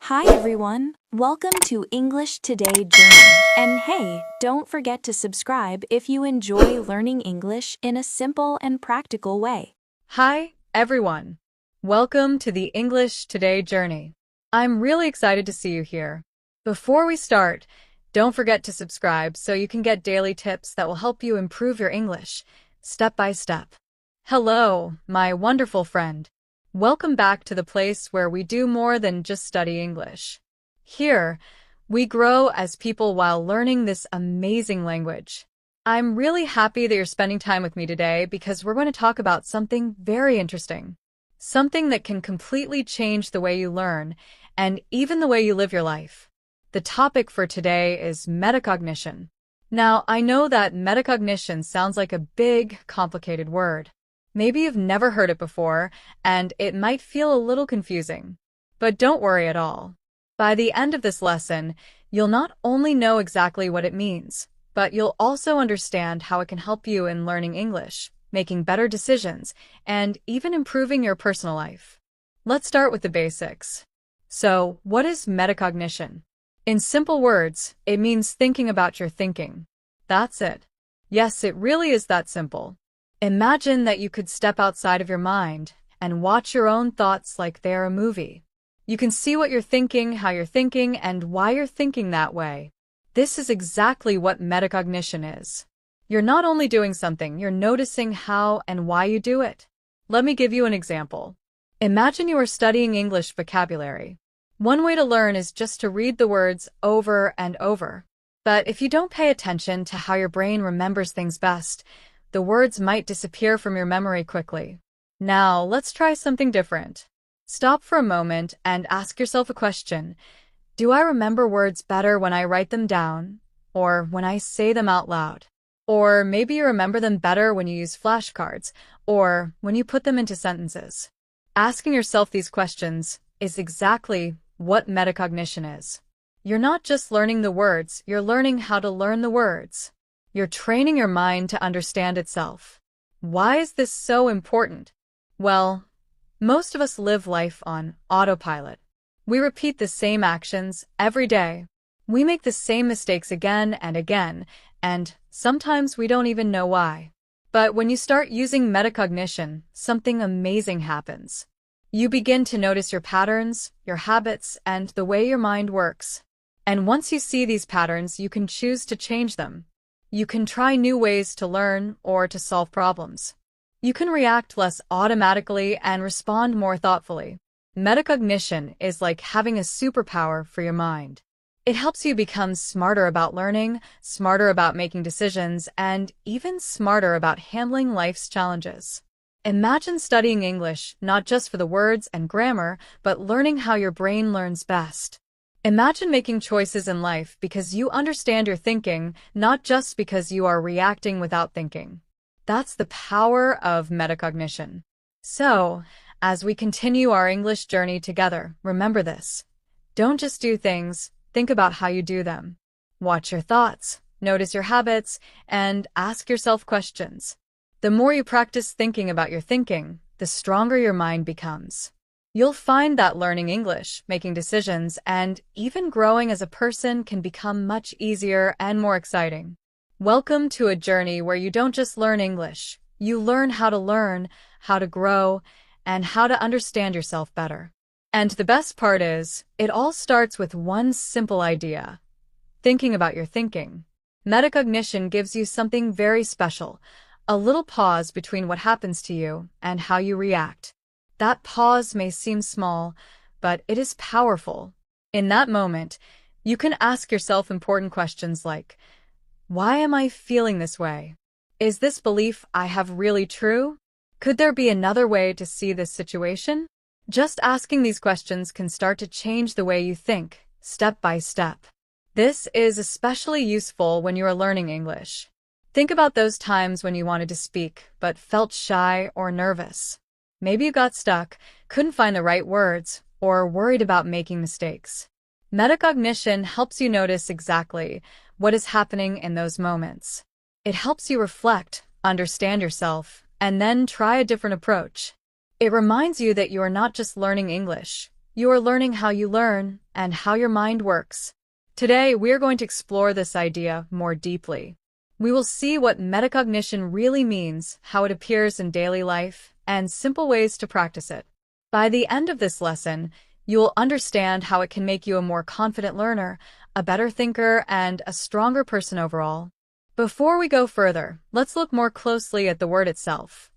Hi everyone, welcome to English Today Journey. And hey, don't forget to subscribe if you enjoy learning English in a simple and practical way. Hi, everyone. Welcome to the English Today Journey. I'm really excited to see you here. Before we start, don't forget to subscribe so you can get daily tips that will help you improve your English, step by step. Hello, my wonderful friend. Welcome back to the place where we do more than just study English. Here, we grow as people while learning this amazing language. I'm really happy that you're spending time with me today because we're going to talk about something very interesting. Something that can completely change the way you learn and even the way you live your life. The topic for today is metacognition. Now, I know that metacognition sounds like a big, complicated word. Maybe you've never heard it before, and it might feel a little confusing. But don't worry at all. By the end of this lesson, you'll not only know exactly what it means, but you'll also understand how it can help you in learning English, making better decisions, and even improving your personal life. Let's start with the basics. So, what is metacognition? In simple words, it means thinking about your thinking. That's it. Yes, it really is that simple. Imagine that you could step outside of your mind and watch your own thoughts like they're a movie. You can see what you're thinking, how you're thinking, and why you're thinking that way. This is exactly what metacognition is. You're not only doing something, you're noticing how and why you do it. Let me give you an example. Imagine you are studying English vocabulary. One way to learn is just to read the words over and over. But if you don't pay attention to how your brain remembers things best, the words might disappear from your memory quickly. Now, let's try something different. Stop for a moment and ask yourself a question. Do I remember words better when I write them down, or when I say them out loud? Or maybe you remember them better when you use flashcards, or when you put them into sentences. Asking yourself these questions is exactly what metacognition is. You're not just learning the words, you're learning how to learn the words. You're training your mind to understand itself. Why is this so important? Well, most of us live life on autopilot. We repeat the same actions every day. We make the same mistakes again and again, and sometimes we don't even know why. But when you start using metacognition, something amazing happens. You begin to notice your patterns, your habits, and the way your mind works. And once you see these patterns, you can choose to change them. You can try new ways to learn or to solve problems. You can react less automatically and respond more thoughtfully. Metacognition is like having a superpower for your mind. It helps you become smarter about learning, smarter about making decisions, and even smarter about handling life's challenges. Imagine studying English not just for the words and grammar, but learning how your brain learns best. Imagine making choices in life because you understand your thinking, not just because you are reacting without thinking. That's the power of metacognition. So, as we continue our English journey together, remember this. Don't just do things, think about how you do them. Watch your thoughts, notice your habits, and ask yourself questions. The more you practice thinking about your thinking, the stronger your mind becomes. You'll find that learning English, making decisions, and even growing as a person can become much easier and more exciting. Welcome to a journey where you don't just learn English, you learn, how to grow, and how to understand yourself better. And the best part is, it all starts with one simple idea: thinking about your thinking. Metacognition gives you something very special, a little pause between what happens to you and how you react. That pause may seem small, but it is powerful. In that moment, you can ask yourself important questions like, why am I feeling this way? Is this belief I have really true? Could there be another way to see this situation? Just asking these questions can start to change the way you think, step by step. This is especially useful when you are learning English. Think about those times when you wanted to speak but felt shy or nervous. Maybe you got stuck, couldn't find the right words, or worried about making mistakes. Metacognition helps you notice exactly what is happening in those moments. It helps you reflect, understand yourself, and then try a different approach. It reminds you that you are not just learning English, you are learning how you learn, and how your mind works. Today, we are going to explore this idea more deeply. We will see what metacognition really means, how it appears in daily life, and simple ways to practice it. By the end of this lesson, you will understand how it can make you a more confident learner, a better thinker, and a stronger person overall. Before we go further, let's look more closely at the word itself.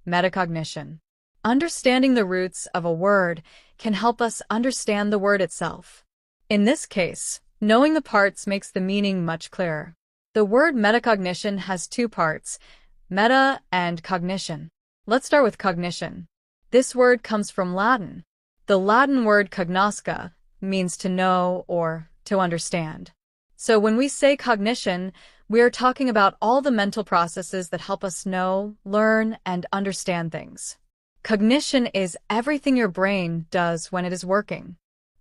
Metacognition. Understanding the roots of a word can help us understand the word itself. In this case, knowing the parts makes the meaning much clearer. The word metacognition has two parts, meta and cognition. Let's start with cognition. This word comes from Latin. The Latin word cognosca means to know or to understand. So when we say cognition, we are talking about all the mental processes that help us know, learn, and understand things. Cognition is everything your brain does when it is working.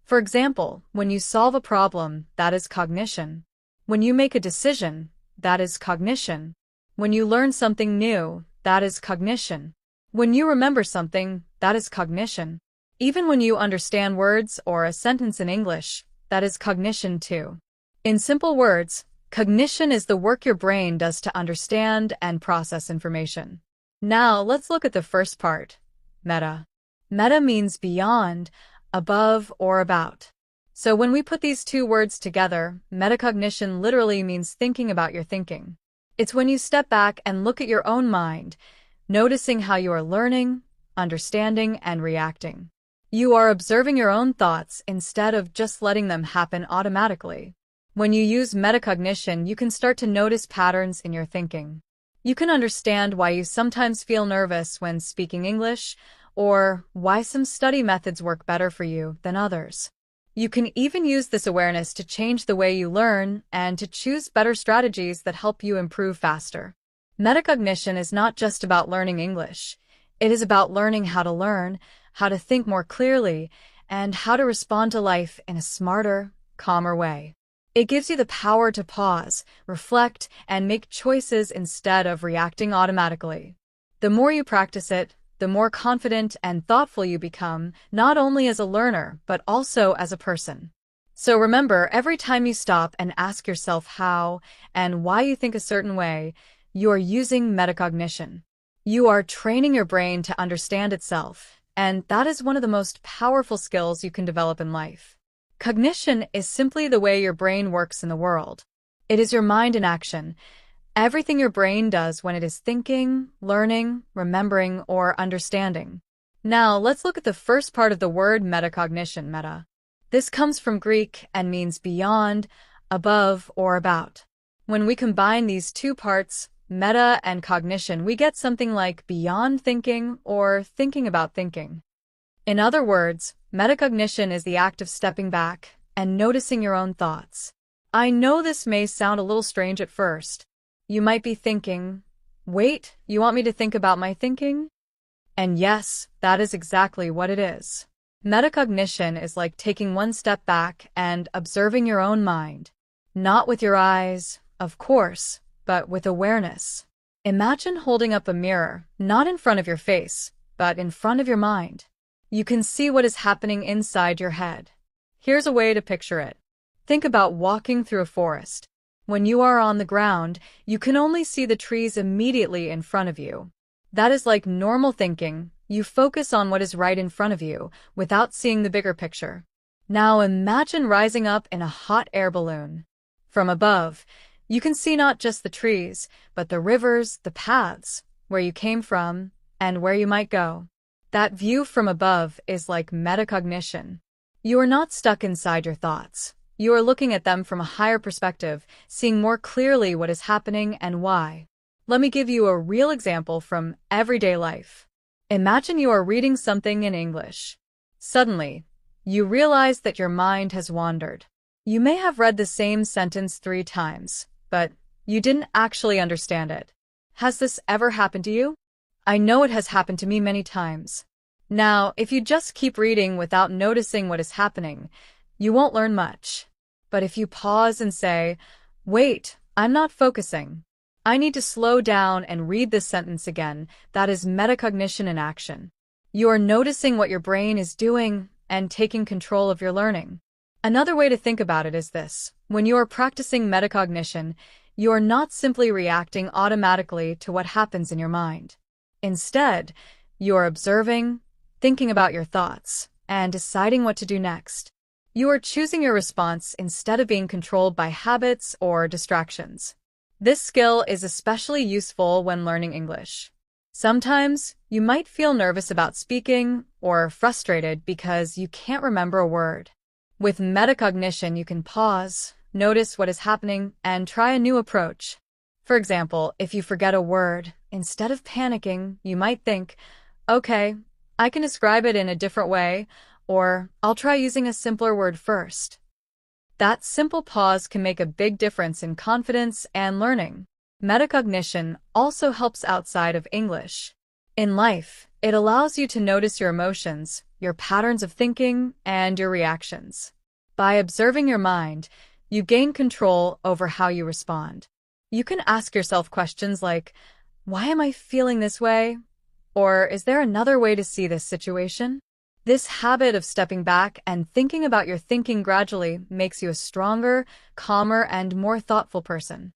For example, when you solve a problem, that is cognition. When you make a decision, that is cognition. When you learn something new, that is cognition. When you remember something, that is cognition. Even when you understand words or a sentence in English, that is cognition too. In simple words, cognition is the work your brain does to understand and process information. Now, let's look at the first part, meta. Meta means beyond, above, or about. So when we put these two words together, metacognition literally means thinking about your thinking. It's when you step back and look at your own mind, noticing how you are learning, understanding, and reacting. You are observing your own thoughts instead of just letting them happen automatically. When you use metacognition, you can start to notice patterns in your thinking. You can understand why you sometimes feel nervous when speaking English, or why some study methods work better for you than others. You can even use this awareness to change the way you learn and to choose better strategies that help you improve faster. Metacognition is not just about learning English. It is about learning, how to think more clearly, and how to respond to life in a smarter, calmer way. It gives you the power to pause, reflect, and make choices instead of reacting automatically. The more you practice it, the more confident and thoughtful you become, not only as a learner, but also as a person. So remember, every time you stop and ask yourself how and why you think a certain way, you are using metacognition. You are training your brain to understand itself, and that is one of the most powerful skills you can develop in life. Cognition is simply the way your brain works in the world. It is your mind in action. Everything your brain does when it is thinking, learning, remembering, or understanding. Now, let's look at the first part of the word metacognition, meta. This comes from Greek and means beyond, above, or about. When we combine these two parts, meta and cognition, we get something like beyond thinking or thinking about thinking. In other words, metacognition is the act of stepping back and noticing your own thoughts. I know this may sound a little strange at first. You might be thinking, wait, you want me to think about my thinking? And yes, that is exactly what it is. Metacognition is like taking one step back and observing your own mind. Not with your eyes, of course, but with awareness. Imagine holding up a mirror, not in front of your face, but in front of your mind. You can see what is happening inside your head. Here's a way to picture it. Think about walking through a forest. When you are on the ground, you can only see the trees immediately in front of you. That is like normal thinking. You focus on what is right in front of you, without seeing the bigger picture. Now imagine rising up in a hot air balloon. From above, you can see not just the trees, but the rivers, the paths, where you came from, and where you might go. That view from above is like metacognition. You are not stuck inside your thoughts. You are looking at them from a higher perspective, seeing more clearly what is happening and why. Let me give you a real example from everyday life. Imagine you are reading something in English. Suddenly, you realize that your mind has wandered. You may have read the same sentence 3 times, but you didn't actually understand it. Has this ever happened to you? I know it has happened to me many times. Now, if you just keep reading without noticing what is happening, you won't learn much. But if you pause and say, wait, I'm not focusing. I need to slow down and read this sentence again, that is metacognition in action. You are noticing what your brain is doing and taking control of your learning. Another way to think about it is this. When you are practicing metacognition, you are not simply reacting automatically to what happens in your mind. Instead, you are observing, thinking about your thoughts, and deciding what to do next. You are choosing your response instead of being controlled by habits or distractions. This skill is especially useful when learning English. Sometimes, you might feel nervous about speaking or frustrated because you can't remember a word. With metacognition, you can pause, notice what is happening, and try a new approach. For example, if you forget a word, instead of panicking, you might think, okay, I can describe it in a different way, or I'll try using a simpler word first. That simple pause can make a big difference in confidence and learning. Metacognition also helps outside of English. In life, it allows you to notice your emotions, your patterns of thinking, and your reactions. By observing your mind, you gain control over how you respond. You can ask yourself questions like, why am I feeling this way? Or is there another way to see this situation? This habit of stepping back and thinking about your thinking gradually makes you a stronger, calmer, and more thoughtful person.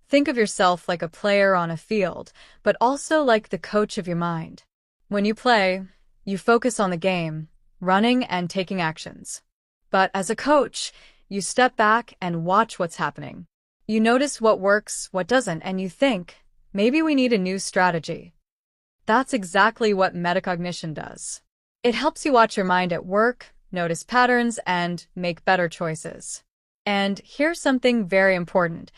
Think of yourself like a player on a field, but also like the coach of your mind. When you play, you focus on the game, running and taking actions. But as a coach, you step back and watch what's happening. You notice what works, what doesn't, and you think, maybe we need a new strategy. That's exactly what metacognition does. It helps you watch your mind at work, notice patterns, and make better choices. And here's something very important.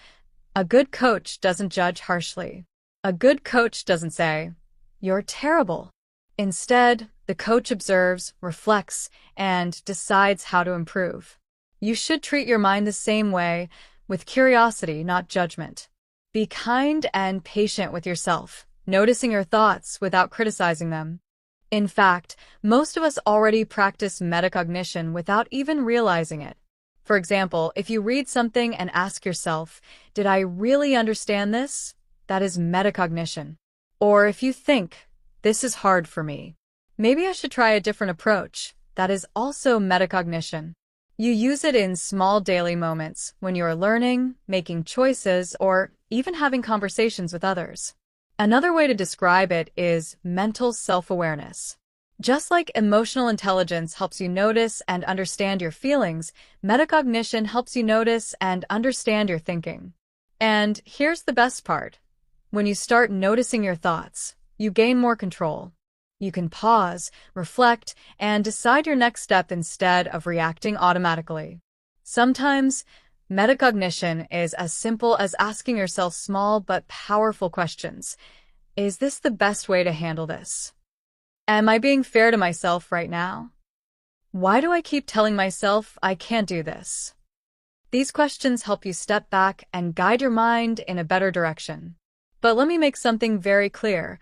A good coach doesn't judge harshly. A good coach doesn't say, you're terrible. Instead, the coach observes, reflects, and decides how to improve. You should treat your mind the same way, with curiosity, not judgment. Be kind and patient with yourself, noticing your thoughts without criticizing them. In fact, most of us already practice metacognition without even realizing it. For example, if you read something and ask yourself, did I really understand this? That is metacognition. Or if you think, this is hard for me, maybe I should try a different approach. That is also metacognition. You use it in small daily moments when you are learning, making choices, or even having conversations with others. Another way to describe it is mental self-awareness. Just like emotional intelligence helps you notice and understand your feelings, metacognition helps you notice and understand your thinking. And here's the best part. When you start noticing your thoughts, you gain more control. You can pause, reflect, and decide your next step instead of reacting automatically. Sometimes, metacognition is as simple as asking yourself small but powerful questions. Is this the best way to handle this? Am I being fair to myself right now? Why do I keep telling myself I can't do this? These questions help you step back and guide your mind in a better direction. But let me make something very clear.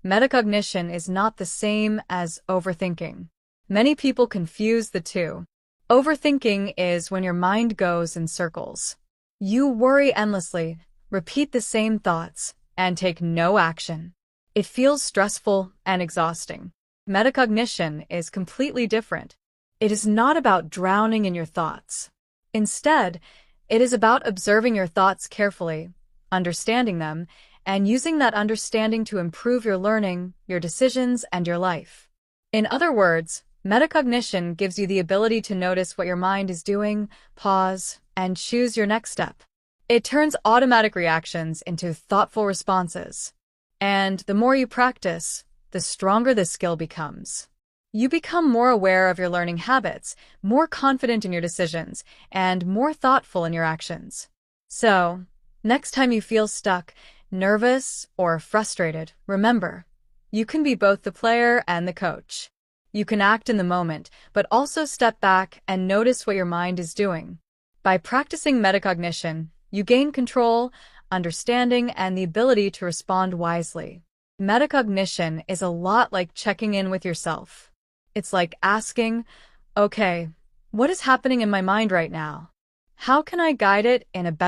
Metacognition is not the same as overthinking. Many people confuse the two. Overthinking is when your mind goes in circles. You worry endlessly, repeat the same thoughts, and take no action. It feels stressful and exhausting. Metacognition is completely different. It is not about drowning in your thoughts. Instead, it is about observing your thoughts carefully, understanding them, and using that understanding to improve your learning, your decisions, and your life. In other words, metacognition gives you the ability to notice what your mind is doing, pause, and choose your next step. It turns automatic reactions into thoughtful responses. And the more you practice, the stronger the skill becomes. You become more aware of your learning habits, more confident in your decisions, and more thoughtful in your actions. So, next time you feel stuck, nervous, or frustrated, remember, you can be both the player and the coach. You can act in the moment, but also step back and notice what your mind is doing. By practicing metacognition, you gain control, understanding, and the ability to respond wisely. Metacognition is a lot like checking in with yourself. It's like asking, okay, what is happening in my mind right now? How can I guide it in a better